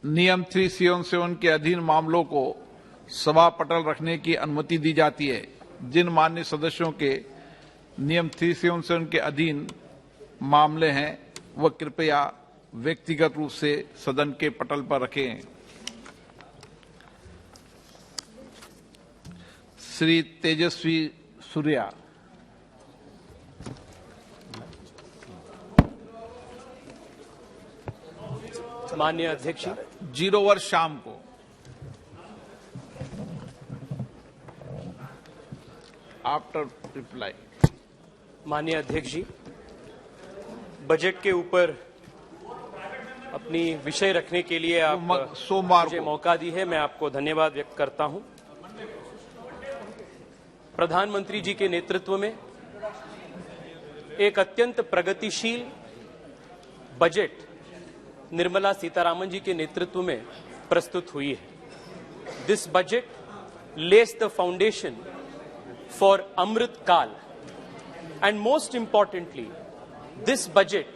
नियम 377 के अधीन मामलों को सभा पटल रखने की अनुमति दी जाती है। जिन माननीय सदस्यों के नियम 377 के अधीन मामले हैं वह कृपया व्यक्तिगत रूप से सदन के पटल पर रखें। श्री तेजस्वी सूर्या। माननीय अध्यक्ष, 0 वर्ष शाम को। After reply. माननीय अध्यक्ष जी, बजट के ऊपर अपनी विषय रखने के लिए आप सोमवार मुझे मौका दी है, मैं आपको धन्यवाद व्यक्त करता हूं। प्रधानमंत्री जी के नेतृत्व में एक अत्यंत प्रगतिशील बजट निर्मला सीतारामन जी के नेतृत्व में प्रस्तुत हुई है। This budget lays the foundation for Amrit Kal, and most importantly, this budget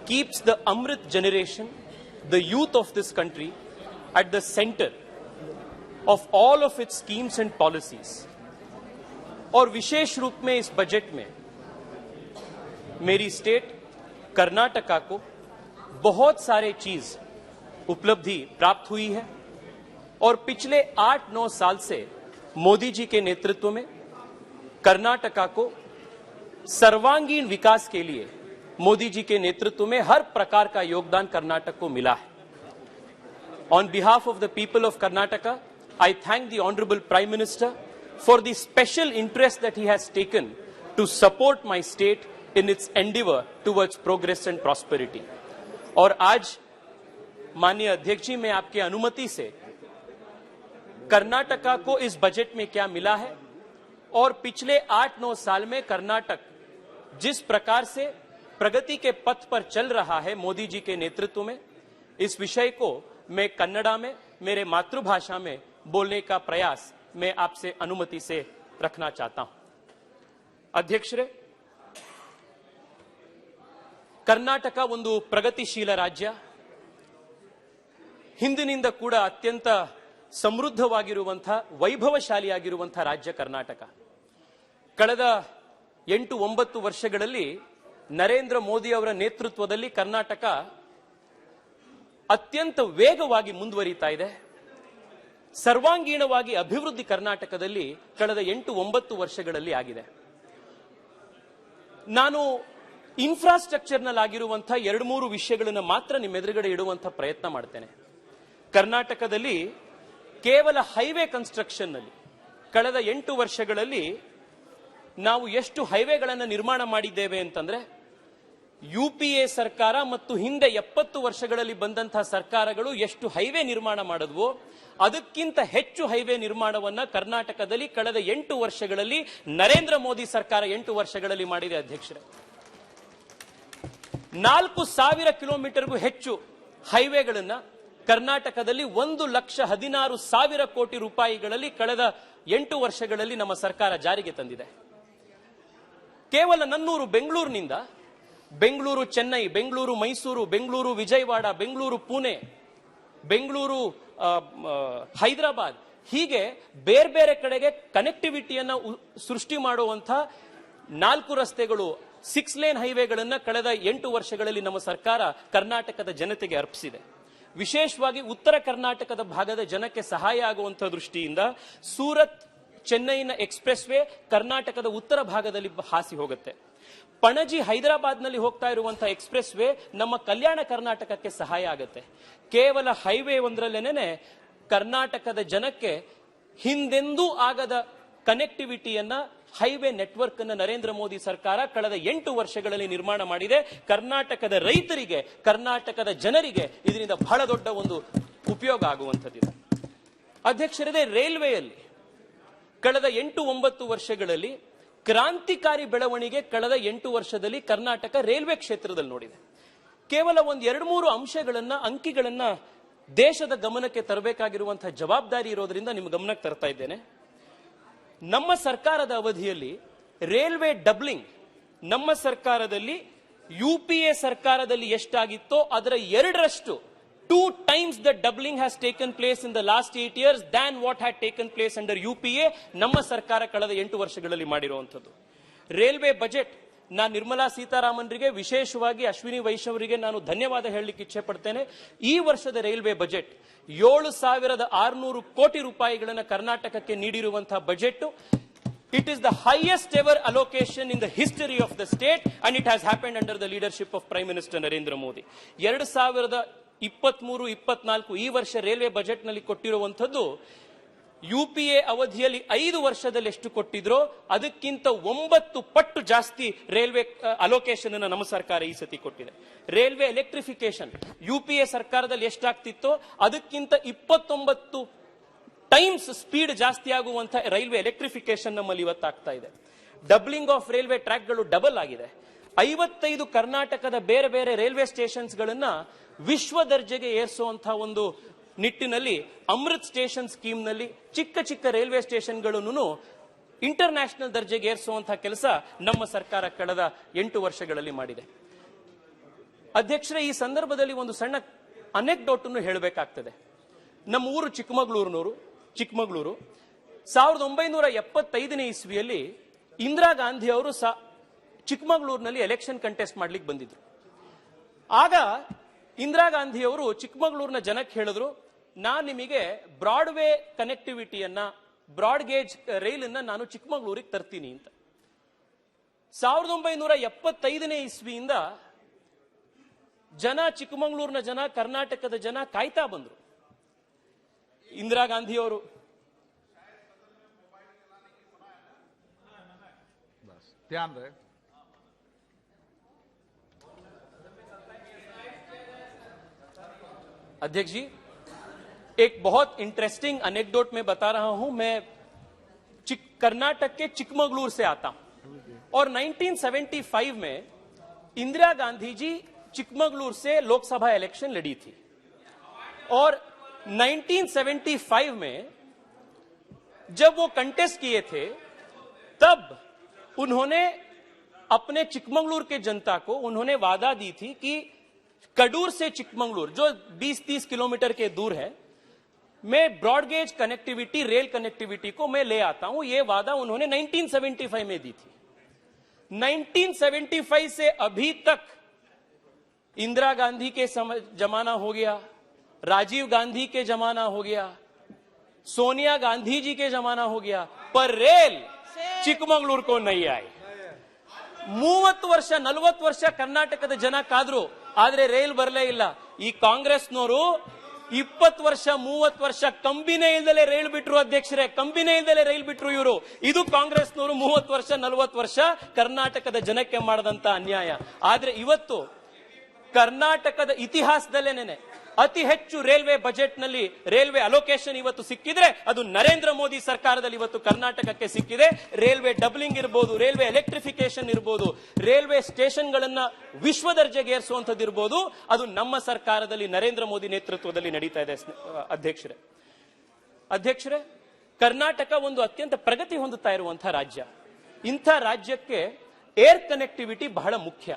keeps the Amrit generation, the youth of this country, at the center of all of its schemes and policies. और विशेष रूप में इस budget में मेरी state Karnataka को बहुत सारे चीज उपलब्धि प्राप्त हुई है और पिछले 8-9 साल से मोदी जी के नेतृत्व में कर्नाटका को सर्वांगीण विकास के लिए मोदी जी के नेतृत्व में हर प्रकार का योगदान कर्नाटक को मिला है। On behalf of the people of Karnataka, I thank the honourable prime minister for the special interest that he has taken to support my state in its endeavour towards progress and prosperity. और आज माननीय अध्यक्ष जी, मैं आपके अनुमति से कर्नाटका को इस बजट में क्या मिला है और पिछले 8-9 साल में कर्नाटक जिस प्रकार से प्रगति के पथ पर चल रहा है मोदी जी के नेतृत्व में, इस विषय को मैं कन्नड़ा में, मेरे मातृभाषा में बोलने का प्रयास मैं आपसे अनुमति से रखना चाहता हूं। अध्यक्षरे, ಕರ್ನಾಟಕ ಒಂದು ಪ್ರಗತಿಶೀಲ ರಾಜ್ಯ, ಹಿಂದಿನಿಂದ ಕೂಡ ಅತ್ಯಂತ ಸಮೃದ್ಧವಾಗಿರುವಂತಹ ವೈಭವಶಾಲಿಯಾಗಿರುವಂತಹ ರಾಜ್ಯ ಕರ್ನಾಟಕ. ಕಳೆದ 8-9 ವರ್ಷಗಳಲ್ಲಿ ನರೇಂದ್ರ ಮೋದಿ ಅವರ ನೇತೃತ್ವದಲ್ಲಿ ಕರ್ನಾಟಕ ಅತ್ಯಂತ ವೇಗವಾಗಿ ಮುಂದುವರಿತಾ ಇದೆ. ಸರ್ವಾಂಗೀಣವಾಗಿ ಅಭಿವೃದ್ಧಿ ಕರ್ನಾಟಕದಲ್ಲಿ ಕಳೆದ 8-9 ವರ್ಷಗಳಲ್ಲಿ ಆಗಿದೆ. ನಾನು ಇನ್ಫ್ರಾಸ್ಟ್ರಕ್ಚರ್ ನಲ್ಲಿ ಆಗಿರುವಂತಹ 2-3 ವಿಷಯಗಳನ್ನು ಮಾತ್ರ ನಿಮ್ಮ ಎದುರುಗಡೆ ಇಡುವಂತಹ ಪ್ರಯತ್ನ ಮಾಡ್ತೇನೆ. ಕರ್ನಾಟಕದಲ್ಲಿ ಕೇವಲ ಹೈವೇ ಕನ್ಸ್ಟ್ರಕ್ಷನ್ ನಲ್ಲಿ ಕಳೆದ 8 ವರ್ಷಗಳಲ್ಲಿ ನಾವು ಎಷ್ಟು ಹೈವೇಗಳನ್ನು ನಿರ್ಮಾಣ ಮಾಡಿದ್ದೇವೆ ಅಂತಂದ್ರೆ, ಯುಪಿಎ ಸರ್ಕಾರ ಮತ್ತು ಹಿಂದೆ 70 ವರ್ಷಗಳಲ್ಲಿ ಬಂದಂತಹ ಸರ್ಕಾರಗಳು ಎಷ್ಟು ಹೈವೇ ನಿರ್ಮಾಣ ಮಾಡಿದ್ವೋ ಅದಕ್ಕಿಂತ ಹೆಚ್ಚು ಹೈವೇ ನಿರ್ಮಾಣವನ್ನ ಕರ್ನಾಟಕದಲ್ಲಿ ಕಳೆದ 8 ವರ್ಷಗಳಲ್ಲಿ ನರೇಂದ್ರ ಮೋದಿ ಸರ್ಕಾರ 8 ವರ್ಷಗಳಲ್ಲಿ ಮಾಡಿದೆ. ಅಧ್ಯಕ್ಷರೇ, 4,000 ಕಿಲೋಮೀಟರ್ಗೂ ಹೆಚ್ಚು ಹೈವೇಗಳನ್ನ ಕರ್ನಾಟಕದಲ್ಲಿ 1,16,000 ಕೋಟಿ ರೂಪಾಯಿಗಳಲ್ಲಿ ಕಳೆದ 8 ವರ್ಷಗಳಲ್ಲಿ ನಮ್ಮ ಸರ್ಕಾರ ಜಾರಿಗೆ ತಂದಿದೆ. ಕೇವಲ ನನ್ನೂರು ಬೆಂಗಳೂರಿನಿಂದ ಬೆಂಗಳೂರು ಚೆನ್ನೈ, ಬೆಂಗಳೂರು ಮೈಸೂರು, ಬೆಂಗಳೂರು ವಿಜಯವಾಡ, ಬೆಂಗಳೂರು ಪುಣೆ, ಬೆಂಗಳೂರು ಹೈದರಾಬಾದ್, ಹೀಗೆ ಬೇರೆ ಬೇರೆ ಕಡೆಗೆ ಕನೆಕ್ಟಿವಿಟಿಯನ್ನ ಸೃಷ್ಟಿ ಮಾಡುವಂತಹ 4 ರಸ್ತೆಗಳು, 6 ಲೇನ್ ಹೈವೇಗಳನ್ನ ಕಳೆದ 8 ವರ್ಷಗಳಲ್ಲಿ ನಮ್ಮ ಸರ್ಕಾರ ಕರ್ನಾಟಕದ ಜನತೆಗೆ ಅರ್ಪಿಸಿದೆ. ವಿಶೇಷವಾಗಿ ಉತ್ತರ ಕರ್ನಾಟಕದ ಭಾಗದ ಜನಕ್ಕೆ ಸಹಾಯ ಆಗುವಂತಹ ದೃಷ್ಟಿಯಿಂದ ಸೂರತ್ ಚೆನ್ನೈನ ಎಕ್ಸ್ಪ್ರೆಸ್ ವೇ ಕರ್ನಾಟಕದ ಉತ್ತರ ಭಾಗದಲ್ಲಿ ಹಾಸಿ ಹೋಗುತ್ತೆ. ಪಣಜಿ ಹೈದರಾಬಾದ್ ನಲ್ಲಿ ಹೋಗ್ತಾ ಇರುವಂತಹ ಎಕ್ಸ್ಪ್ರೆಸ್ ವೇ ನಮ್ಮ ಕಲ್ಯಾಣ ಕರ್ನಾಟಕಕ್ಕೆ ಸಹಾಯ ಆಗುತ್ತೆ. ಕೇವಲ ಹೈವೇ ಒಂದರಲ್ಲೇನೆ ಕರ್ನಾಟಕದ ಜನಕ್ಕೆ ಹಿಂದೆಂದೂ ಆಗದ ಕನೆಕ್ಟಿವಿಟಿಯನ್ನ, ಹೈವೇ ನೆಟ್ವರ್ಕ್ ಅನ್ನು ನರೇಂದ್ರ ಮೋದಿ ಸರ್ಕಾರ ಕಳೆದ 8 ವರ್ಷಗಳಲ್ಲಿ ನಿರ್ಮಾಣ ಮಾಡಿದೆ. ಕರ್ನಾಟಕದ ರೈತರಿಗೆ, ಕರ್ನಾಟಕದ ಜನರಿಗೆ ಇದರಿಂದ ಬಹಳ ದೊಡ್ಡ ಒಂದು ಉಪಯೋಗ ಆಗುವಂತದ್ದಿದೆ. ಅಧ್ಯಕ್ಷರೇ, ರೈಲ್ವೆಯಲ್ಲಿ ಕಳೆದ 8-9 ವರ್ಷಗಳಲ್ಲಿ ಕ್ರಾಂತಿಕಾರಿ ಬೆಳವಣಿಗೆ ಕಳೆದ 8 ವರ್ಷದಲ್ಲಿ ಕರ್ನಾಟಕ ರೈಲ್ವೆ ಕ್ಷೇತ್ರದಲ್ಲಿ ನೋಡಿದೆ. ಕೇವಲ 1-2-3 ಅಂಶಗಳನ್ನ, ಅಂಕಿಗಳನ್ನ ದೇಶದ ಗಮನಕ್ಕೆ ತರಬೇಕಾಗಿರುವಂತಹ ಜವಾಬ್ದಾರಿ ಇರೋದ್ರಿಂದ ನಿಮ್ಮ ಗಮನಕ್ಕೆ ತರ್ತಾ ಇದ್ದೇನೆ. ನಮ್ಮ ಸರ್ಕಾರದ ಅವಧಿಯಲ್ಲಿ ರೈಲ್ವೆ ಡಬ್ಲಿಂಗ್ ನಮ್ಮ ಸರ್ಕಾರದಲ್ಲಿ ಯುಪಿಎ ಸರ್ಕಾರದಲ್ಲಿ ಎಷ್ಟಾಗಿತ್ತೋ ಅದರ 2ರಷ್ಟು 2 times the doubling has taken place in the last 8 years than what had taken place under UPA. ನಮ್ಮ ಸರ್ಕಾರ ಕಳೆದ 8 ವರ್ಷಗಳಲ್ಲಿ ಮಾಡಿರುವಂತದ್ದು. ರೈಲ್ವೆ ಬಜೆಟ್, ನಾನು ನಿರ್ಮಲಾ ಸೀತಾರಾಮನ್ರಿಗೆ, ವಿಶೇಷವಾಗಿ ಅಶ್ವಿನಿ ವೈಷ್ಣವರಿಗೆ ನಾನು ಧನ್ಯವಾದ ಹೇಳಲಿಕ್ಕೆ ಇಚ್ಛೆ ಪಡ್ತೇನೆ. ಈ ವರ್ಷದ ರೈಲ್ವೆ ಬಜೆಟ್ 7,600 ಕೋಟಿ ರೂಪಾಯಿಗಳನ್ನು ಕರ್ನಾಟಕಕ್ಕೆ ನೀಡಿರುವಂತಹ budget. It is the highest ever allocation in the history of the state, and it has happened under the leadership of Prime Minister Narendra Modi. 2023-24 ಈ ವರ್ಷ ರೈಲ್ವೆ ಬಜೆಟ್ ನಲ್ಲಿ ಕೊಟ್ಟಿರುವಂತದ್ದು UPA ಅವಧಿಯಲ್ಲಿ 5 ವರ್ಷದಲ್ಲಿ ಎಷ್ಟು ಕೊಟ್ಟಿದ್ರೋ ಅದಕ್ಕಿಂತ 9 ಪಟ್ಟು ಜಾಸ್ತಿ ರೈಲ್ವೆ ಅಲೋಕೇಶನ್ ಅನ್ನು ನಮ್ಮ ಸರ್ಕಾರ ಈ ಸತಿ ಕೊಟ್ಟಿದೆ. ರೈಲ್ವೆ ಎಲೆಕ್ಟ್ರಿಫಿಕೇಶನ್ UPA ಸರ್ಕಾರದಲ್ಲಿ ಎಷ್ಟಾಗ್ತಿತ್ತೋ ಅದಕ್ಕಿಂತ 29 ಟೈಮ್ಸ್ ಸ್ಪೀಡ್ ಜಾಸ್ತಿ ಆಗುವಂತ ರೈಲ್ವೆ ಎಲೆಕ್ಟ್ರಿಫಿಕೇಶನ್ ನಮ್ಮಲ್ಲಿ ಇವತ್ತಾಗ್ತಾ ಇದೆ. ಡಬ್ಲಿಂಗ್ ಆಫ್ ರೈಲ್ವೆ ಟ್ರ್ಯಾಕ್ಗಳು ಡಬಲ್ ಆಗಿದೆ. 55 ಕರ್ನಾಟಕದ ಬೇರೆ ಬೇರೆ ರೈಲ್ವೆ ಸ್ಟೇಷನ್ಸ್ ಗಳನ್ನ ವಿಶ್ವ ದರ್ಜೆಗೆ ಏರಿಸುವಂತಹ ಒಂದು ನಿಟ್ಟಿನಲ್ಲಿ ಅಮೃತ್ ಸ್ಟೇಷನ್ ಸ್ಕೀಮ್ ನಲ್ಲಿ ಚಿಕ್ಕ ಚಿಕ್ಕ ರೈಲ್ವೆ ಸ್ಟೇಷನ್ಗಳನ್ನು ಇಂಟರ್ ನ್ಯಾಷನಲ್ ದರ್ಜೆಗೆ ಏರಿಸುವಂತಹ ಕೆಲಸ ನಮ್ಮ ಸರ್ಕಾರ ಕಳೆದ 8 ವರ್ಷಗಳಲ್ಲಿ ಮಾಡಿದೆ. ಅಧ್ಯಕ್ಷರೇ, ಈ ಸಂದರ್ಭದಲ್ಲಿ ಒಂದು ಸಣ್ಣ ಅನೆಕ್ಡೋಟ್ ಅನ್ನು ಹೇಳಬೇಕಾಗ್ತದೆ. ನಮ್ಮ ಊರು ಚಿಕ್ಕಮಗಳೂರು 1975ನೇ ಇಸ್ವಿಯಲ್ಲಿ ಇಂದಿರಾ ಗಾಂಧಿ ಅವರು ಚಿಕ್ಕಮಗಳೂರಿನಲ್ಲಿ ಎಲೆಕ್ಷನ್ ಕಂಟೆಸ್ಟ್ ಮಾಡ್ಲಿಕ್ಕೆ ಬಂದಿದ್ರು. ಆಗ ಇಂದಿರಾ ಗಾಂಧಿ ಅವರು ಚಿಕ್ಕಮಗಳೂರಿನ ಜನಕ್ಕೆ ಹೇಳಿದ್ರು, ನಾನು ನಿಮಗೆ ಬ್ರಾಡ್ವೇ ಕನೆಕ್ಟಿವಿಟಿಯನ್ನ, ಬ್ರಾಡ್ ಗೇಜ್ ರೈಲ್ ಅನ್ನ ನಾನು ಚಿಕ್ಕಮಗಳೂರಿಗೆ ತರ್ತೀನಿ ಅಂತ. 1975ನೇ ಇಸ್ವಿಯಿಂದ ಚಿಕ್ಕಮಗಳೂರಿನ ಜನ, ಕರ್ನಾಟಕದ ಜನ ಕಾಯ್ತಾ ಬಂದ್ರು. इंदिरा गांधी और ध्यान रहे। अध्यक्ष जी, एक बहुत इंटरेस्टिंग अनेक्डोट में बता रहा हूं. मैं कर्नाटक के चिकमगलूर से आता हूं और 1975 में इंदिरा गांधी जी चिकमगलूर से लोकसभा इलेक्शन लड़ी थी और 1975 में जब वो कंटेस्ट किए थे तब उन्होंने अपने चिकमगलूर के जनता को उन्होंने वादा दी थी कि कडूर से चिकमगलूर जो 20-30 किलोमीटर के दूर है, मैं ब्रॉडगेज कनेक्टिविटी, रेल कनेक्टिविटी को मैं ले आता हूं. ये वादा उन्होंने 1975 में दी थी. 1975 से अभी तक इंदिरा गांधी के जमाना हो गया, राजीव गांधी के जमाना हो गया, सोनिया गांधी जी के जमाना हो गया, पर रेल चिकमगलूर को नहीं आई. 30 ವರ್ಷ 40 ವರ್ಷ ಕರ್ನಾಟಕದ ಜನ ಕಾದ್ರು, ಆದ್ರೆ ರೈಲ್ ಬರಲೇ ಇಲ್ಲ. ಈ ಕಾಂಗ್ರೆಸ್ನವರು 20 ವರ್ಷ 30 ವರ್ಷ ಕಂಬಿನೇ ಇಲ್ದಲೆ ರೈಲ್ ಬಿಟ್ರು. ಅಧ್ಯಕ್ಷರೇ, ಕಂಬಿನೇ ಇಲ್ದಲೆ ರೈಲ್ ಬಿಟ್ರು ಇವರು. ಇದು ಕಾಂಗ್ರೆಸ್ನವರು 30 ವರ್ಷ 40 ವರ್ಷ ಕರ್ನಾಟಕದ ಜನಕ್ಕೆ ಮಾಡದಂತ ಅನ್ಯಾಯ. ಆದ್ರೆ ಇವತ್ತು ಕರ್ನಾಟಕದ ಇತಿಹಾಸದಲ್ಲೇನೆ ಅತಿ ಹೆಚ್ಚು ರೈಲ್ವೆ ಬಜೆಟ್ ನಲ್ಲಿ ರೈಲ್ವೆ ಅಲೋಕೇಶನ್ ಇವತ್ತು ಸಿಕ್ಕಿದ್ರೆ ಅದು ನರೇಂದ್ರ ಮೋದಿ ಸರ್ಕಾರದಲ್ಲಿ ಇವತ್ತು ಕರ್ನಾಟಕಕ್ಕೆ ಸಿಕ್ಕಿದೆ. ರೈಲ್ವೆ ಡಬ್ಲಿಂಗ್ ಇರಬಹುದು, ರೈಲ್ವೆ ಎಲೆಕ್ಟ್ರಿಫಿಕೇಶನ್ ಇರಬಹುದು, ರೈಲ್ವೆ ಸ್ಟೇಷನ್ ಗಳನ್ನ ವಿಶ್ವ ದರ್ಜೆಗೆ ಏರಿಸುವಂತದ್ದು ಇರಬಹುದು, ಅದು ನಮ್ಮ ಸರ್ಕಾರದಲ್ಲಿ ನರೇಂದ್ರ ಮೋದಿ ನೇತೃತ್ವದಲ್ಲಿ ನಡೀತಾ ಇದೆ. ಅಧ್ಯಕ್ಷರೇ, ಕರ್ನಾಟಕ ಒಂದು ಅತ್ಯಂತ ಪ್ರಗತಿ ಹೊಂದುತ್ತಾ ಇರುವಂತಹ ರಾಜ್ಯ. ಇಂಥ ರಾಜ್ಯಕ್ಕೆ ಏರ್ ಕನೆಕ್ಟಿವಿಟಿ ಬಹಳ ಮುಖ್ಯ.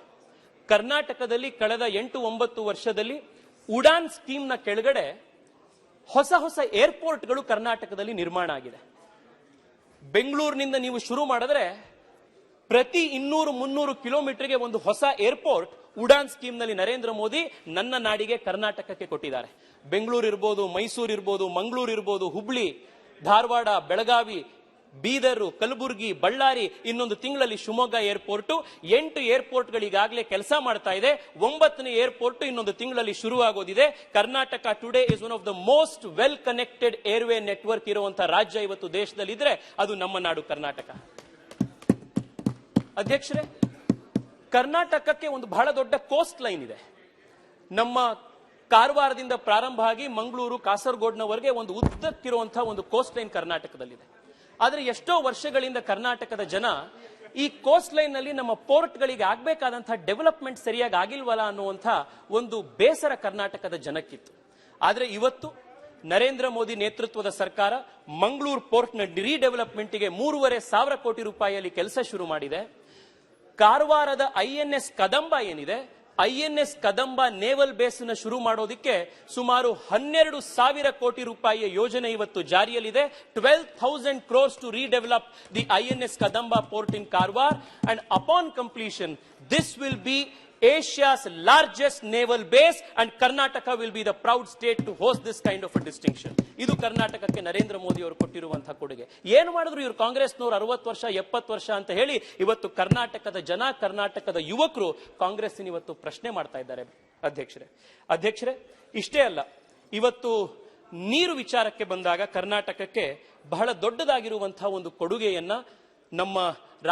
ಕರ್ನಾಟಕದಲ್ಲಿ ಕಳೆದ 8-9 ವರ್ಷದಲ್ಲಿ ಉಡಾನ್ ಸ್ಕೀಮ್ ನ ಕೆಳಗಡೆ ಹೊಸ ಹೊಸ ಏರ್ಪೋರ್ಟ್ಗಳು ಕರ್ನಾಟಕದಲ್ಲಿ ನಿರ್ಮಾಣ ಆಗಿದೆ. ಬೆಂಗಳೂರಿನಿಂದ ನೀವು ಶುರು ಮಾಡಿದ್ರೆ ಪ್ರತಿ 200-300 ಕಿಲೋಮೀಟರ್ಗೆ ಒಂದು ಹೊಸ ಏರ್ಪೋರ್ಟ್ ಉಡಾನ್ ಸ್ಕೀಮ್ ನಲ್ಲಿ ನರೇಂದ್ರ ಮೋದಿ ನನ್ನ ನಾಡಿಗೆ ಕರ್ನಾಟಕಕ್ಕೆ ಕೊಟ್ಟಿದ್ದಾರೆ. ಬೆಂಗಳೂರು ಇರಬಹುದು, ಮೈಸೂರು ಇರಬಹುದು, ಮಂಗಳೂರು ಇರಬಹುದು, ಹುಬ್ಳಿ, ಧಾರವಾಡ, ಬೆಳಗಾವಿ, ಬೀದರ್, ಕಲಬುರಗಿ, ಬಳ್ಳಾರಿ, ಇನ್ನೊಂದು ತಿಂಗಳಲ್ಲಿ ಶಿವಮೊಗ್ಗ ಏರ್ಪೋರ್ಟ್, 8 ಏರ್ಪೋರ್ಟ್ಗಳು ಈಗಾಗಲೇ ಕೆಲಸ ಮಾಡ್ತಾ ಇದೆ. 9ನೇ ಏರ್ಪೋರ್ಟ್ ಇನ್ನೊಂದು ತಿಂಗಳಲ್ಲಿ ಶುರುವಾಗೋದಿದೆ. Karnataka today is one of the most well connected airway network ಇರುವಂತಹ ರಾಜ್ಯ ಇವತ್ತು ದೇಶದಲ್ಲಿ ಇದ್ರೆ ಅದು ನಮ್ಮ ನಾಡು ಕರ್ನಾಟಕ. ಅಧ್ಯಕ್ಷರೇ, ಕರ್ನಾಟಕಕ್ಕೆ ಒಂದು ಬಹಳ ದೊಡ್ಡ ಕೋಸ್ಟ್ ಲೈನ್ ಇದೆ. ನಮ್ಮ ಕಾರವಾರದಿಂದ ಪ್ರಾರಂಭ ಆಗಿ ಮಂಗಳೂರು, ಕಾಸರಗೋಡ್ನವರೆಗೆ ಒಂದು ಉದ್ದಕ್ಕಿರುವಂತಹ ಒಂದು ಕೋಸ್ಟ್ ಲೈನ್ ಕರ್ನಾಟಕದಲ್ಲಿದೆ. ಆದ್ರೆ ಎಷ್ಟೋ ವರ್ಷಗಳಿಂದ ಕರ್ನಾಟಕದ ಜನ ಈ ಕೋಸ್ಟ್ ಲೈನ್ ನಲ್ಲಿ ನಮ್ಮ ಪೋರ್ಟ್ ಗಳಿಗೆ ಆಗಬೇಕಾದಂತಹ ಡೆವಲಪ್ಮೆಂಟ್ ಸರಿಯಾಗಿ ಆಗಿಲ್ವಲ್ಲ ಅನ್ನುವಂಥ ಒಂದು ಬೇಸರ ಕರ್ನಾಟಕದ ಜನಕ್ಕಿತ್ತು. ಆದ್ರೆ ಇವತ್ತು ನರೇಂದ್ರ ಮೋದಿ ನೇತೃತ್ವದ ಸರ್ಕಾರ ಮಂಗಳೂರು ಪೋರ್ಟ್ ನ ರೀಡೆವಲಪ್ಮೆಂಟ್ಗೆ 3,500 ಕೋಟಿ ರೂಪಾಯಿಯಲ್ಲಿ ಕೆಲಸ ಶುರು ಮಾಡಿದೆ. ಕಾರವಾರದ INS ಕದಂಬ ಏನಿದೆ, INS ಕದಂಬ ನೇವಲ್ ಬೇಸ್ ನ ಶುರು ಮಾಡೋದಕ್ಕೆ ಸುಮಾರು 12,000 ಕೋಟಿ ರೂಪಾಯಿಯ ಯೋಜನೆ ಇವತ್ತು ಜಾರಿಯಲ್ಲಿದೆ. 12,000 crores to redevelop the INS Kadamba port in Karwar, and upon completion this will be Asia's largest naval base, and Karnataka will be the proud state to host this kind of a distinction. ಇದು ಕರ್ನಾಟಕಕ್ಕೆ ನರೇಂದ್ರ ಮೋದಿ ಅವರು ಕೊಟ್ಟಿರುವಂತಹ ಕೊಡುಗೆ. ಏನು ಮಾಡಿದ್ರು ಇವರು ಕಾಂಗ್ರೆಸ್ನವರು 60 ವರ್ಷ 70 ವರ್ಷ ಅಂತ ಹೇಳಿ ಇವತ್ತು ಕರ್ನಾಟಕದ ಜನ, ಕರ್ನಾಟಕದ ಯುವಕರು ಕಾಂಗ್ರೆಸ್ಸಿನ ಇವತ್ತು ಪ್ರಶ್ನೆ ಮಾಡ್ತಾ ಇದ್ದಾರೆ. ಅಧ್ಯಕ್ಷರೇ ಇಷ್ಟೇ ಅಲ್ಲ, ಇವತ್ತು ನೀರು ವಿಚಾರಕ್ಕೆ ಬಂದಾಗ ಕರ್ನಾಟಕಕ್ಕೆ ಬಹಳ ದೊಡ್ಡದಾಗಿರುವಂತಹ ಒಂದು ಕೊಡುಗೆಯನ್ನ ನಮ್ಮ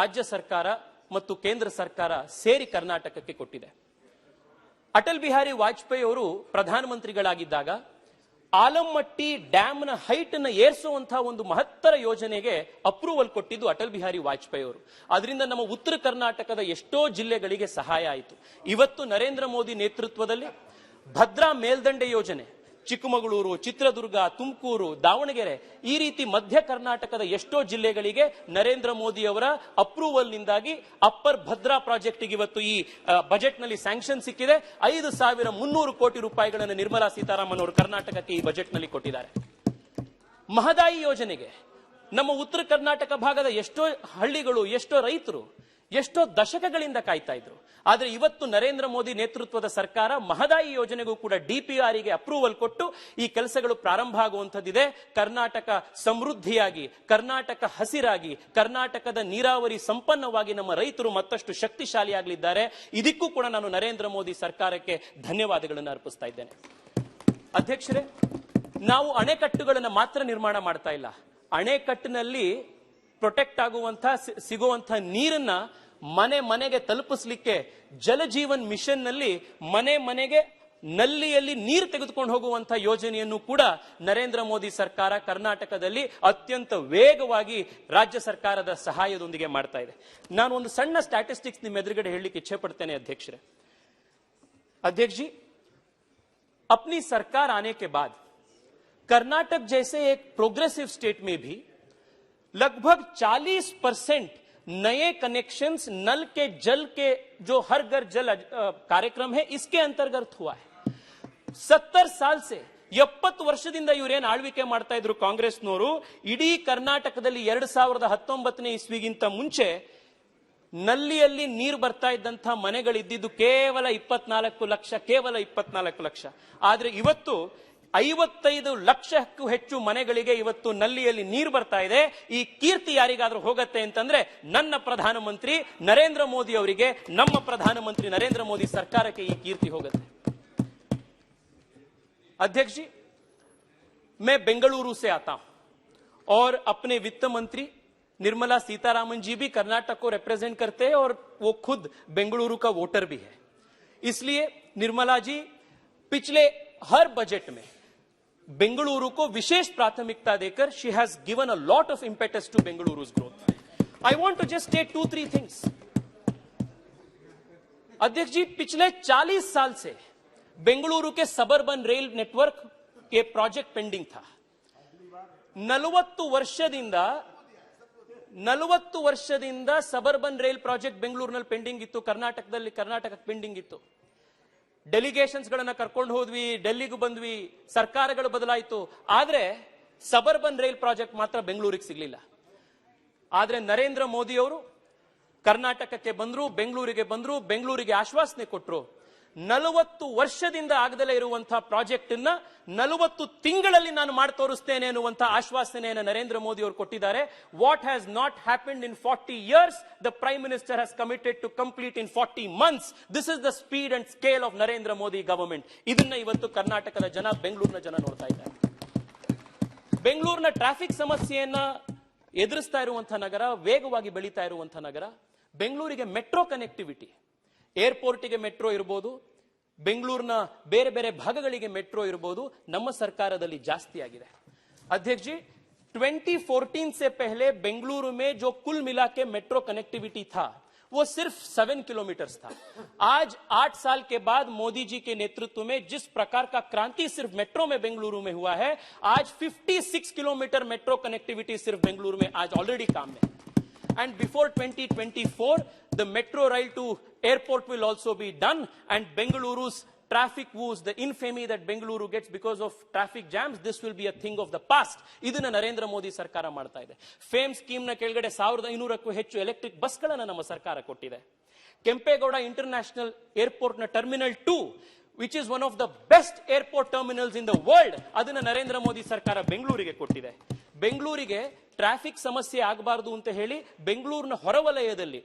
ರಾಜ್ಯ ಸರ್ಕಾರ ಮತ್ತು ಕೇಂದ್ರ ಸರ್ಕಾರ ಸೇರಿ ಕರ್ನಾಟಕಕ್ಕೆ ಕೊಟ್ಟಿದೆ. ಅಟಲ್ ಬಿಹಾರಿ ವಾಜಪೇಯಿ ಅವರು ಪ್ರಧಾನಮಂತ್ರಿಗಳಾಗಿದ್ದಾಗ ಆಲಮಟ್ಟಿ ಡ್ಯಾಮ್ನ ಹೈಟ್ ಅನ್ನು ಏರಿಸುವಂತಹ ಒಂದು ಮಹತ್ತರ ಯೋಜನೆಗೆ ಅಪ್ರೂವಲ್ ಕೊಟ್ಟಿದ್ದು ಅಟಲ್ ಬಿಹಾರಿ ವಾಜಪೇಯಿ ಅವರು. ಅದರಿಂದ ನಮ್ಮ ಉತ್ತರ ಕರ್ನಾಟಕದ ಎಷ್ಟೋ ಜಿಲ್ಲೆಗಳಿಗೆ ಸಹಾಯ ಆಯಿತು. ಇವತ್ತು ನರೇಂದ್ರ ಮೋದಿ ನೇತೃತ್ವದಲ್ಲಿ ಭದ್ರಾ ಮೇಲ್ದಂಡೆ ಯೋಜನೆ ಚಿಕ್ಕಮಗಳೂರು, ಚಿತ್ರದುರ್ಗ, ತುಮಕೂರು, ದಾವಣಗೆರೆ ಈ ರೀತಿ ಮಧ್ಯ ಕರ್ನಾಟಕದ ಎಷ್ಟೋ ಜಿಲ್ಲೆಗಳಿಗೆ ನರೇಂದ್ರ ಮೋದಿ ಅವರ ಅಪ್ರೂವಲ್ ನಿಂದಾಗಿ ಅಪ್ಪರ್ ಭದ್ರಾ ಪ್ರಾಜೆಕ್ಟ್ ಇವತ್ತು ಈ ಬಜೆಟ್ ನಲ್ಲಿ ಸ್ಯಾಂಕ್ಷನ್ ಸಿಕ್ಕಿದೆ. 5,300 ಕೋಟಿ ರೂಪಾಯಿಗಳನ್ನು ನಿರ್ಮಲಾ ಸೀತಾರಾಮನ್ ಅವರು ಕರ್ನಾಟಕಕ್ಕೆ ಈ ಬಜೆಟ್ ನಲ್ಲಿ ಕೊಟ್ಟಿದ್ದಾರೆ. ಮಹದಾಯಿ ಯೋಜನೆಗೆ ನಮ್ಮ ಉತ್ತರ ಕರ್ನಾಟಕ ಭಾಗದ ಎಷ್ಟೋ ಹಳ್ಳಿಗಳು, ಎಷ್ಟೋ ರೈತರು ಎಷ್ಟೋ ದಶಕಗಳಿಂದ ಕಾಯ್ತಾ ಇದ್ರು. ಆದ್ರೆ ಇವತ್ತು ನರೇಂದ್ರ ಮೋದಿ ನೇತೃತ್ವದ ಸರ್ಕಾರ ಮಹದಾಯಿ ಯೋಜನೆಗೂ ಕೂಡ DPR ಗೆ ಅಪ್ರೂವಲ್ ಕೊಟ್ಟು ಈ ಕೆಲಸಗಳು ಪ್ರಾರಂಭ ಆಗುವಂತದ್ದಿದೆ. ಕರ್ನಾಟಕ ಸಮೃದ್ಧಿಯಾಗಿ, ಕರ್ನಾಟಕ ಹಸಿರಾಗಿ, ಕರ್ನಾಟಕದ ನೀರಾವರಿ ಸಂಪನ್ನವಾಗಿ ನಮ್ಮ ರೈತರು ಮತ್ತಷ್ಟು ಶಕ್ತಿಶಾಲಿಯಾಗಲಿದ್ದಾರೆ. ಇದಕ್ಕೂ ಕೂಡ ನಾನು ನರೇಂದ್ರ ಮೋದಿ ಸರ್ಕಾರಕ್ಕೆ ಧನ್ಯವಾದಗಳನ್ನು ಅರ್ಪಿಸ್ತಾ ಇದ್ದೇನೆ. ಅಧ್ಯಕ್ಷರೇ, ನಾವು ಅಣೆಕಟ್ಟುಗಳನ್ನು ಮಾತ್ರ ನಿರ್ಮಾಣ ಮಾಡ್ತಾ ಇಲ್ಲ, ಅಣೆಕಟ್ಟಿನಲ್ಲಿ ಪ್ರೊಟೆಕ್ಟ್ ಆಗುವಂತಹ ಸಿಗುವಂತಹ ನೀರನ್ನ ಮನೆ ಮನೆಗೆ ತಲುಪಿಸಲಿಕ್ಕೆ ಜಲಜೀವನ್ ಮಿಷನ್ ನಲ್ಲಿ ಮನೆ ಮನೆಗೆ ನಲ್ಲಿಯಲ್ಲಿ ನೀರು ತೆಗೆದುಕೊಂಡು ಹೋಗುವಂತಹ ಯೋಜನೆಯನ್ನು ಕೂಡ ನರೇಂದ್ರ ಮೋದಿ ಸರ್ಕಾರ ಕರ್ನಾಟಕದಲ್ಲಿ ಅತ್ಯಂತ ವೇಗವಾಗಿ ರಾಜ್ಯ ಸರ್ಕಾರದ ಸಹಾಯದೊಂದಿಗೆ ಮಾಡ್ತಾ ಇದೆ. ನಾನು ಒಂದು ಸಣ್ಣ ಸ್ಟ್ಯಾಟಿಸ್ಟಿಕ್ಸ್ ನಿಮ್ಮ ಎದುರುಗಡೆ ಹೇಳಲಿಕ್ಕೆ ಇಚ್ಛೆ ಪಡ್ತೇನೆ ಅಧ್ಯಕ್ಷರೇ. अध्यक्ष जी, अपनी सरकार आने के बाद कर्नाटक जैसे एक प्रोग्रेसिव स्टेट में भी लगभग 40% नए कनेक्शंस नल के जल के जो हर घर जल कार्यक्रम है इसके अंतर्गत हुआ है. 70 साल से 70 ವರ್ಷದಿಂದ ಇವರೇನು ಆಳ್ವಿಕೆ ಮಾಡ್ತಾ ಇದ್ರು ಕಾಂಗ್ರೆಸ್ನವರು, ಇಡೀ ಕರ್ನಾಟಕದಲ್ಲಿ 2019ನೇ ಇಸ್ವಿಗಿಂತ ಮುಂಚೆ ನಲ್ಲಿಯಲ್ಲಿ ನೀರು ಬರ್ತಾ ಇದ್ದಂತ ಮನೆಗಳಿದ್ದಿದ್ದು ಕೇವಲ 24 ಲಕ್ಷ. ಆದ್ರೆ ಇವತ್ತು 55 ಲಕ್ಷಕ್ಕೂ ಹೆಚ್ಚು ಮನೆಗಳಿಗೆ ಇವತ್ತು ನಲ್ಲಿಯಲ್ಲಿ ನೀರು ಬರ್ತಾ ಇದೆ. ಈ ಕೀರ್ತಿ ಯಾರಿಗಾದ್ರೂ ಹೋಗುತ್ತೆ ಅಂತಂದ್ರೆ ನನ್ನ ಪ್ರಧಾನಮಂತ್ರಿ ನರೇಂದ್ರ ಮೋದಿ ಅವರಿಗೆ, ನಮ್ಮ ಪ್ರಧಾನಮಂತ್ರಿ ನರೇಂದ್ರ ಮೋದಿ ಸರ್ಕಾರಕ್ಕೆ ಈ ಕೀರ್ತಿ ಹೋಗುತ್ತೆ. अध्यक्ष जी, मैं बेंगलुरु से आता हूं और अपने वित्त मंत्री निर्मला सीतारामन जी भी कर्नाटक को रिप्रेजेंट करते हैं और वो खुद बेंगलुरु का वोटर भी है. इसलिए निर्मला जी पिछले हर बजट में बेंगलुरु को विशेष प्राथमिकता देकर she has given a lot of impetus to Bengaluru's growth. I want to just state 2-3 things. अध्यक्ष जी, पिछले 40 साल से बेंगलुरु के सबर्बन रेल नेटवर्क के प्रोजेक्ट पेंडिंग था. 40 ವರ್ಷದಿಂದ ಸಬರ್ಬನ್ ರೈಲ್ ಪ್ರಾಜೆಕ್ಟ್ ಬೆಂಗಳೂರಿನಲ್ಲಿ ಪೆಂಡಿಂಗ್ ಇತ್ತು, ಕರ್ನಾಟಕಕ್ಕೆ ಪೆಂಡಿಂಗ್ ಇತ್ತು. ಡೆಲಿಗೇಷನ್ಸ್ ಗಳನ್ನ ಕರ್ಕೊಂಡು ಹೋದ್ವಿ, ಡೆಲ್ಲಿಗೂ ಬಂದ್ವಿ, ಸರ್ಕಾರಗಳು ಬದಲಾಯಿತು, ಆದ್ರೆ ಸಬರ್ಬನ್ ರೈಲ್ ಪ್ರಾಜೆಕ್ಟ್ ಮಾತ್ರ ಬೆಂಗಳೂರಿಗೆ ಸಿಗಲಿಲ್ಲ. ಆದ್ರೆ ನರೇಂದ್ರ ಮೋದಿ ಅವರು ಕರ್ನಾಟಕಕ್ಕೆ ಬಂದ್ರು, ಬೆಂಗಳೂರಿಗೆ ಆಶ್ವಾಸನೆ ಕೊಟ್ಟರು. 40 ವರ್ಷದಿಂದ ಆಗದಲ್ಲೇ ಇರುವಂತಹ ಪ್ರಾಜೆಕ್ಟ್ ಅನ್ನ 40 ತಿಂಗಳಲ್ಲಿ ನಾನು ಮಾಡಿ ತೋರಿಸ್ತೇನೆ ಅನ್ನುವಂತಹ ಆಶ್ವಾಸನೆಯನ್ನು ನರೇಂದ್ರ ಮೋದಿ ಅವರು ಕೊಟ್ಟಿದ್ದಾರೆ. What has not happened in 40 years, the prime minister has committed to complete in 40 months. This is the speed and scale of Narendra Modi government. ಇದನ್ನ ಇವತ್ತು ಕರ್ನಾಟಕದ ಜನ, ಬೆಂಗಳೂರಿನ ಜನ ನೋಡ್ತಾ ಇದ್ದಾರೆ. ಬೆಂಗಳೂರಿನ ಟ್ರಾಫಿಕ್ ಸಮಸ್ಯೆಯನ್ನ ಎದುರಿಸ್ತಾ ಇರುವಂತಹ ನಗರ, ವೇಗವಾಗಿ ಬೆಳೀತಾ ಇರುವಂತಹ ನಗರ. ಬೆಂಗಳೂರಿಗೆ ಮೆಟ್ರೋ ಕನೆಕ್ಟಿವಿಟಿ, ಏರ್ಪೋರ್ಟ್ಗೆ ಮೆಟ್ರೋ ಇರಬಹುದು, ಬೆಂಗಳೂರಿನ ಬೇರೆ ಬೇರೆ ಭಾಗಗಳಿಗೆ ಮೆಟ್ರೋ ಇರಬಹುದು, ನಮ್ಮ ಸರ್ಕಾರದಲ್ಲಿ ಜಾಸ್ತಿ ಆಗಿದೆ. अध्यक्ष जी, 2014 से पहले बेंगलुरु में जो कुल मिला के मेट्रो कनेक्टिविटी था वो सिर्फ 7 किलोमीटर्स था. आज 8 साल के बाद मोदी जी के नेतृत्व में जिस प्रकार का क्रांति सिर्फ मेट्रो में बेंगलुरु में हुआ है, आज 56 किलोमीटर मेट्रो कनेक्टिविटी सिर्फ बेंगलुरु में आज ऑलरेडी काम में. And before 2024, the metro rail to airport will also be done, and Bengaluru's traffic woes, the infamy that Bengaluru gets because of traffic jams, this will be a thing of the past. ಇದನ್ನ ನರೇಂದ್ರ ಮೋದಿ ಸರ್ಕಾರ ಮಾಡ್ತಾ ಇದೆ. Fame scheme ನ ಕೆಳಗಡೆ 1500ಕ್ಕೂ ಹೆಚ್ಚು electric ಬಸ್ಗಳನ್ನು ನಮ್ಮ ಸರ್ಕಾರ ಕೊಟ್ಟಿದೆ. ಕೆಂಪೇಗೌಡ ಇಂಟರ್ನ್ಯಾಷನಲ್ ಏರ್ಪೋರ್ಟ್ ನ terminal 2, which is one of the best airport terminals in the world, ಅದನ್ನ ನರೇಂದ್ರ ಮೋದಿ ಸರ್ಕಾರ ಬೆಂಗಳೂರಿಗೆ ಕೊಟ್ಟಿದೆ. ಬೆಂಗಳೂರಿಗೆ ಟ್ರಾಫಿಕ್ ಸಮಸ್ಯೆ ಆಗಬಾರದು ಅಂತ ಹೇಳಿ ಬೆಂಗಳೂರಿನ ಹೊರವಲಯದಲ್ಲಿ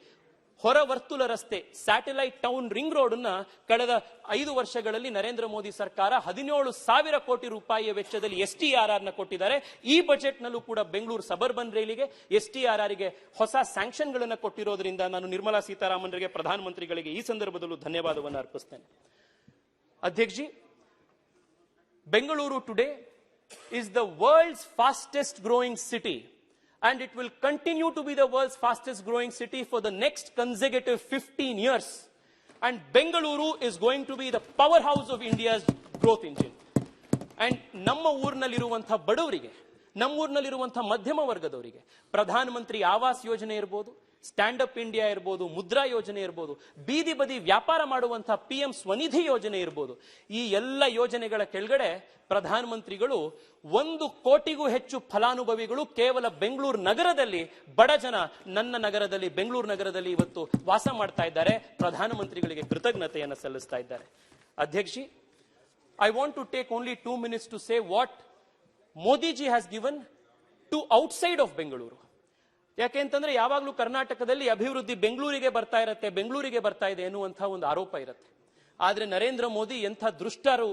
ಹೊರವರ್ತುಲ ರಸ್ತೆ, ಸ್ಯಾಟಲೈಟ್ ಟೌನ್ ರಿಂಗ್ ರೋಡ್ ಅನ್ನ ಕಳೆದ 5 ವರ್ಷಗಳಲ್ಲಿ ನರೇಂದ್ರ ಮೋದಿ ಸರ್ಕಾರ 17,000 ಕೋಟಿ ರೂಪಾಯಿಯ ವೆಚ್ಚದಲ್ಲಿ STRR ನ ಕೊಟ್ಟಿದ್ದಾರೆ. ಈ ಬಜೆಟ್ ನಲ್ಲೂ ಕೂಡ ಬೆಂಗಳೂರು ಸಬರ್ಬನ್ ರೈಲಿಗೆ STRR ಗೆ ಹೊಸ ಸ್ಯಾಂಕ್ಷನ್ ಗಳನ್ನು ಕೊಟ್ಟಿರೋದ್ರಿಂದ ನಾನು ನಿರ್ಮಲಾ ಸೀತಾರಾಮನ್ರಿಗೆ, ಪ್ರಧಾನಮಂತ್ರಿಗಳಿಗೆ ಈ ಸಂದರ್ಭದಲ್ಲೂ ಧನ್ಯವಾದವನ್ನು ಅರ್ಪಿಸ್ತೇನೆ. ಅಧ್ಯಕ್ಷ G, Bengaluru today is the world's fastest growing city, and it will continue to be the world's fastest growing city for the next consecutive 15 years. And Bengaluru is going to be the powerhouse of India's growth engine. And ನಮ್ಮ ಊರಿನಲ್ಲಿರುವಂಥ ಬಡವರಿಗೆ, ನಮ್ಮ ಊರಿನಲ್ಲಿರುವಂಥ ಮಧ್ಯಮ ವರ್ಗದವರಿಗೆ ಪ್ರಧಾನ ಮಂತ್ರಿ ಆವಾಸ್ ಯೋಜನೆ ಇರಬಹುದು, stand up India ಇರಬಹುದು, ಮುದ್ರಾ ಯೋಜನೆ ಇರಬಹುದು, ಬೀದಿ ಬದಿ ವ್ಯಾಪಾರ ಮಾಡುವಂತಹ PM ಸ್ವನಿಧಿ ಯೋಜನೆ ಇರಬಹುದು, ಈ ಎಲ್ಲ ಯೋಜನೆಗಳ ಕೆಳಗಡೆ ಪ್ರಧಾನ ಮಂತ್ರಿಗಳು 1 ಕೋಟಿಗೂ ಹೆಚ್ಚು ಫಲಾನುಭವಿಗಳು ಕೇವಲ ಬೆಂಗಳೂರು ನಗರದಲ್ಲಿ, ಬಡ ಜನ ನನ್ನ ನಗರದಲ್ಲಿ, ಬೆಂಗಳೂರು ನಗರದಲ್ಲಿ ಇವತ್ತು ವಾಸ ಮಾಡ್ತಾ ಇದ್ದಾರೆ. ಪ್ರಧಾನಮಂತ್ರಿಗಳಿಗೆ ಕೃತಜ್ಞತೆಯನ್ನು ಸಲ್ಲಿಸ್ತಾ ಇದ್ದಾರೆ. ಅಧ್ಯಕ್ಷ, I want to take only 2 minutes to say what Modi ji has given to outside of Bengaluru. ಯಾಕೆ ಅಂತಂದ್ರೆ ಯಾವಾಗಲೂ ಕರ್ನಾಟಕದಲ್ಲಿ ಅಭಿವೃದ್ಧಿ ಬೆಂಗಳೂರಿಗೆ ಬರ್ತಾ ಇರುತ್ತೆ, ಬೆಂಗಳೂರಿಗೆ ಬರ್ತಾ ಇದೆ ಎನ್ನುವಂತಹ ಒಂದು ಆರೋಪ ಇರುತ್ತೆ. ಆದ್ರೆ ನರೇಂದ್ರ ಮೋದಿ ಎಂಥ ದೃಷ್ಟರು,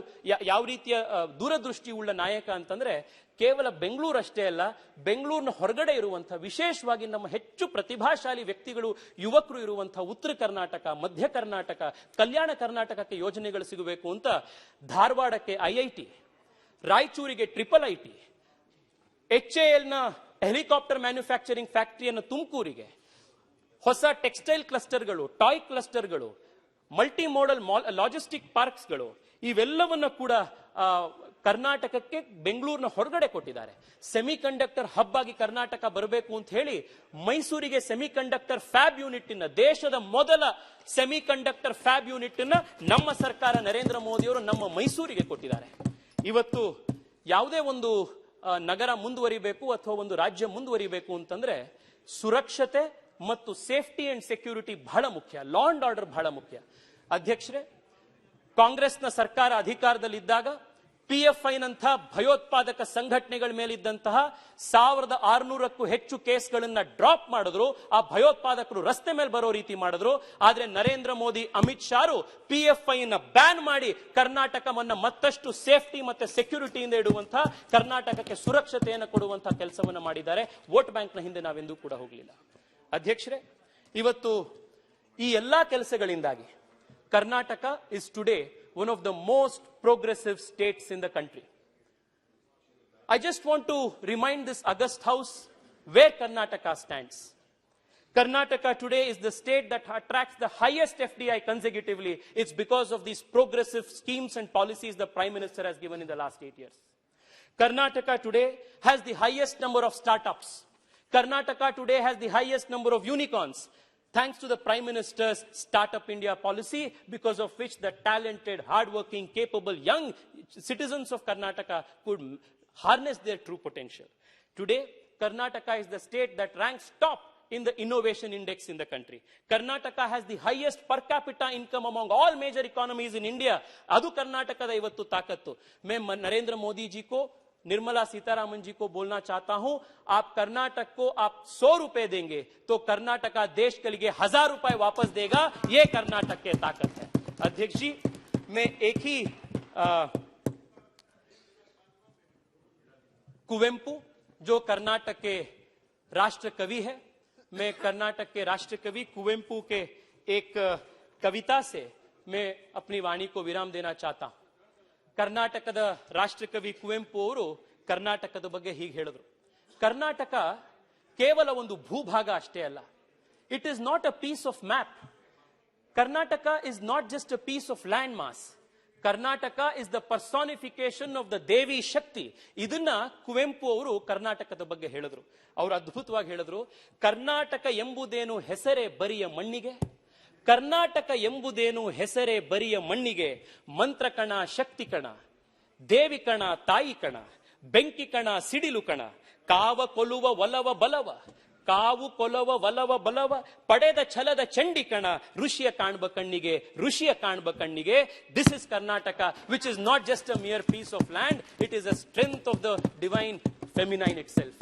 ಯಾವ ರೀತಿಯ ದೂರದೃಷ್ಟಿ ಉಳ್ಳ ನಾಯಕ ಅಂತಂದ್ರೆ ಕೇವಲ ಬೆಂಗಳೂರು ಅಷ್ಟೇ ಅಲ್ಲ, ಬೆಂಗಳೂರಿನ ಹೊರಗಡೆ ಇರುವಂತಹ, ವಿಶೇಷವಾಗಿ ನಮ್ಮ ಹೆಚ್ಚು ಪ್ರತಿಭಾಶಾಲಿ ವ್ಯಕ್ತಿಗಳು, ಯುವಕರು ಇರುವಂತಹ ಉತ್ತರ ಕರ್ನಾಟಕ, ಮಧ್ಯ ಕರ್ನಾಟಕ, ಕಲ್ಯಾಣ ಕರ್ನಾಟಕಕ್ಕೆ ಯೋಜನೆಗಳು ಸಿಗಬೇಕು ಅಂತ ಧಾರವಾಡಕ್ಕೆ IIT, ರಾಯಚೂರಿಗೆ IIIT, HAL ನ ಹೆಲಿಕಾಪ್ಟರ್ ಮ್ಯಾನುಫ್ಯಾಕ್ಚರಿಂಗ್ ಫ್ಯಾಕ್ಟರಿಯನ್ನು ತುಮಕೂರಿಗೆ, ಹೊಸ ಟೆಕ್ಸ್ಟೈಲ್ ಕ್ಲಸ್ಟರ್ಗಳು, ಟಾಯ್ ಕ್ಲಸ್ಟರ್ಗಳು, ಮಲ್ಟಿ ಮೋಡಲ್ ಲಾಜಿಸ್ಟಿಕ್ ಪಾರ್ಕ್ಸ್ಗಳು, ಇವೆಲ್ಲವನ್ನ ಕೂಡ ಕರ್ನಾಟಕಕ್ಕೆ ಬೆಂಗಳೂರಿನ ಹೊರಗಡೆ ಕೊಟ್ಟಿದ್ದಾರೆ. ಸೆಮಿ ಕಂಡಕ್ಟರ್ ಹಬ್ ಆಗಿ ಕರ್ನಾಟಕ ಬರಬೇಕು ಅಂತ ಹೇಳಿ ಮೈಸೂರಿಗೆ ಸೆಮಿ ಕಂಡಕ್ಟರ್ ಫ್ಯಾಬ್ ಯೂನಿಟ್ ಅನ್ನ, ದೇಶದ ಮೊದಲ ಸೆಮಿ ಕಂಡಕ್ಟರ್ ಫ್ಯಾಬ್ ಯೂನಿಟ್ ಅನ್ನ ನಮ್ಮ ಸರ್ಕಾರ, ನರೇಂದ್ರ ಮೋದಿಯವರು ನಮ್ಮ ಮೈಸೂರಿಗೆ ಕೊಟ್ಟಿದ್ದಾರೆ. ಇವತ್ತು ಯಾವುದೇ ಒಂದು ನಗರ ಮುಂದುವರಿಬೇಕು ಅಥವಾ ಒಂದು ರಾಜ್ಯ ಮುಂದುವರಿಬೇಕು ಅಂತಂದ್ರೆ ಸುರಕ್ಷತೆ ಮತ್ತು ಸೇಫ್ಟಿ ಅಂಡ್ ಸೆಕ್ಯೂರಿಟಿ ಬಹಳ ಮುಖ್ಯ, ಲಾ ಅಂಡ್ ಆರ್ಡರ್ ಬಹಳ ಮುಖ್ಯ. ಅಧ್ಯಕ್ಷರೇ, ಕಾಂಗ್ರೆಸ್ನ ಸರ್ಕಾರ ಅಧಿಕಾರದಲ್ಲಿದ್ದಾಗ PFI ನಂತಹ ಭಯೋತ್ಪಾದಕ ಸಂಘಟನೆಗಳ ಮೇಲಿದ್ದಂತಹ 1600ಕ್ಕೂ ಹೆಚ್ಚು ಕೇಸ್ಗಳನ್ನ ಡ್ರಾಪ್ ಮಾಡಿದ್ರು, ಆ ಭಯೋತ್ಪಾದಕರು ರಸ್ತೆ ಮೇಲೆ ಬರೋ ರೀತಿ ಮಾಡಿದ್ರು. ಆದ್ರೆ ನರೇಂದ್ರ ಮೋದಿ, ಅಮಿತ್ ಶಾರು PFI ನ ಬ್ಯಾನ್ ಮಾಡಿ ಕರ್ನಾಟಕವನ್ನ ಮತ್ತಷ್ಟು ಸೇಫ್ಟಿ ಮತ್ತೆ ಸೆಕ್ಯೂರಿಟಿಯಿಂದ ಇಡುವಂತಹ, ಕರ್ನಾಟಕಕ್ಕೆ ಸುರಕ್ಷತೆಯನ್ನು ಕೊಡುವಂತಹ ಕೆಲಸವನ್ನ ಮಾಡಿದ್ದಾರೆ. ವೋಟ್ ಬ್ಯಾಂಕ್ ನ ಹಿಂದೆ ನಾವೆಂದೂ ಕೂಡ ಹೋಗಲಿಲ್ಲ. ಅಧ್ಯಕ್ಷರೇ, ಇವತ್ತು ಈ ಎಲ್ಲಾ ಕೆಲಸಗಳಿಂದಾಗಿ Karnataka is today one of the most progressive states in the country. I just want to remind this august house where Karnataka stands. Karnataka today is the state that attracts the highest FDI consecutively. It's because of these progressive schemes and policies the Prime Minister has given in the last 8 years. Karnataka today has the highest number of startups. Karnataka today has the highest number of unicorns, thanks to the Prime Minister's Startup India policy, because of which the talented, hardworking, capable young citizens of Karnataka could harness their true potential. Today, Karnataka is the state that ranks top in the innovation index in the country. Karnataka has the highest per capita income among all major economies in India. Adu Karnataka da ivattu taakattu. Main Narendra Modi ji ko, Nirmala Sitharaman जी को बोलना चाहता हूं, आप कर्नाटक को आप 100 रुपए देंगे तो कर्नाटका देश के लिए 1000 रुपए वापस देगा. ये कर्नाटक की ताकत है. अध्यक्ष जी, मैं एक ही कुवेंपु, जो कर्नाटक के राष्ट्र कवि है, मैं कर्नाटक के राष्ट्र कवि कुवेंपु के एक कविता से मैं अपनी वाणी को विराम देना चाहता हूं. ಕರ್ನಾಟಕದ ರಾಷ್ಟ್ರಕವಿ ಕುವೆಂಪು ಅವರು ಕರ್ನಾಟಕದ ಬಗ್ಗೆ ಹೀಗೆ ಹೇಳಿದ್ರು: ಕರ್ನಾಟಕ ಕೇವಲ ಒಂದು ಭೂಭಾಗ ಅಷ್ಟೇ ಅಲ್ಲ. It is not a piece of map. Karnataka is not just a piece of land mass. Karnataka is the personification of the Devi Shakti. ಇದನ್ನ ಕುವೆಂಪು ಅವರು ಕರ್ನಾಟಕದ ಬಗ್ಗೆ ಹೇಳಿದ್ರು. ಅವರು ಅದ್ಭುತವಾಗಿ ಹೇಳಿದ್ರು, ಕರ್ನಾಟಕ ಎಂಬುದೇನು ಹೆಸರೇ ಬರಿಯ ಮಣ್ಣಿಗೆ, ಕರ್ನಾಟಕ ಎಂಬುದೇನು ಹೆಸರೇ ಬರಿಯ ಮಣ್ಣಿಗೆ, ಮಂತ್ರ ಕಣ ಶಕ್ತಿ ಕಣ, ದೇವಿ ಕಣ ತಾಯಿ ಕಣ, ಬೆಂಕಿ ಕಣ ಸಿಡಿಲು ಕಣ, ಕಾವ ಕೊಲುವ ಒಲವ ಬಲವ, ಕಾವು ಕೊಲವ ಒಲವ ಬಲವ, ಪಡೆದ ಛಲದ ಚಂಡಿ ಕಣ, ಋಷಿಯ ಕಾಣ್ಬ ಕಣ್ಣಿಗೆ, ಋಷಿಯ ಕಾಣ್ಬ ಕಣ್ಣಿಗೆ. This is Karnataka, which is not just a mere piece of land, it is a strength of the divine feminine itself.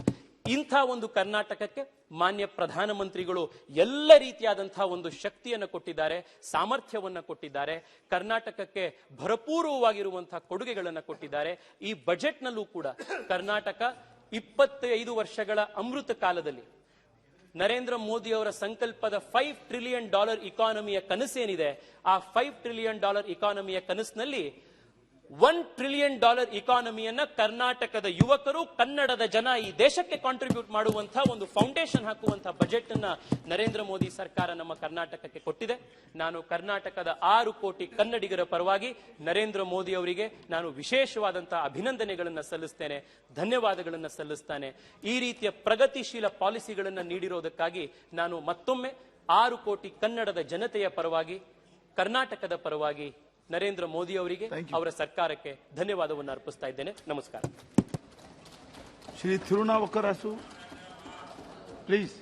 ಇಂಥ ಒಂದು ಕರ್ನಾಟಕಕ್ಕೆ ಮಾನ್ಯ ಪ್ರಧಾನಮಂತ್ರಿಗಳು ಎಲ್ಲ ರೀತಿಯಾದಂತಹ ಒಂದು ಶಕ್ತಿಯನ್ನು ಕೊಟ್ಟಿದ್ದಾರೆ, ಸಾಮರ್ಥ್ಯವನ್ನು ಕೊಟ್ಟಿದ್ದಾರೆ, ಕರ್ನಾಟಕಕ್ಕೆ ಭರಪೂರ್ವವಾಗಿರುವಂತಹ ಕೊಡುಗೆಗಳನ್ನು ಕೊಟ್ಟಿದ್ದಾರೆ. ಈ ಬಜೆಟ್ನಲ್ಲೂ ಕೂಡ ಕರ್ನಾಟಕ 25 ವರ್ಷಗಳ ಅಮೃತ ಕಾಲದಲ್ಲಿ ನರೇಂದ್ರ ಮೋದಿ ಅವರ ಸಂಕಲ್ಪದ $5 ಟ್ರಿಲಿಯನ್ ಇಕಾನಮಿಯ ಕನಸೇನಿದೆ, ಆ $5 ಟ್ರಿಲಿಯನ್ ಇಕಾನಮಿಯ ಕನಸಿನಲ್ಲಿ $1 ಟ್ರಿಲಿಯನ್ ಇಕಾನಮಿಯನ್ನ ಕರ್ನಾಟಕದ ಯುವಕರು, ಕನ್ನಡದ ಜನ ಈ ದೇಶಕ್ಕೆ ಕಾಂಟ್ರಿಬ್ಯೂಟ್ ಮಾಡುವಂತಹ ಒಂದು ಫೌಂಡೇಶನ್ ಹಾಕುವಂತಹ ಬಜೆಟ್ ಅನ್ನ ನರೇಂದ್ರ ಮೋದಿ ಸರ್ಕಾರ ನಮ್ಮ ಕರ್ನಾಟಕಕ್ಕೆ ಕೊಟ್ಟಿದೆ. ನಾನು ಕರ್ನಾಟಕದ 6 ಕೋಟಿ ಕನ್ನಡಿಗರ ಪರವಾಗಿ ನರೇಂದ್ರ ಮೋದಿ ಅವರಿಗೆ ನಾನು ವಿಶೇಷವಾದಂತಹ ಅಭಿನಂದನೆಗಳನ್ನು ಸಲ್ಲಿಸ್ತೇನೆ, ಧನ್ಯವಾದಗಳನ್ನು ಸಲ್ಲಿಸ್ತಾನೆ. ಈ ರೀತಿಯ ಪ್ರಗತಿಶೀಲ ಪಾಲಿಸಿಗಳನ್ನು ನೀಡಿರೋದಕ್ಕಾಗಿ ನಾನು ಮತ್ತೊಮ್ಮೆ 6 ಕೋಟಿ ಕನ್ನಡದ ಜನತೆಯ ಪರವಾಗಿ, ಕರ್ನಾಟಕದ ಪರವಾಗಿ ನರೇಂದ್ರ ಮೋದಿ ಅವರಿಗೆ, ಅವರ ಸರ್ಕಾರಕ್ಕೆ ಧನ್ಯವಾದವನ್ನು ಅರ್ಪಿಸ್ತಾ ಇದ್ದೇನೆ. ನಮಸ್ಕಾರ. ಶ್ರೀ ತಿರುನಾವುಕರಸು, ಪ್ಲೀಸ್.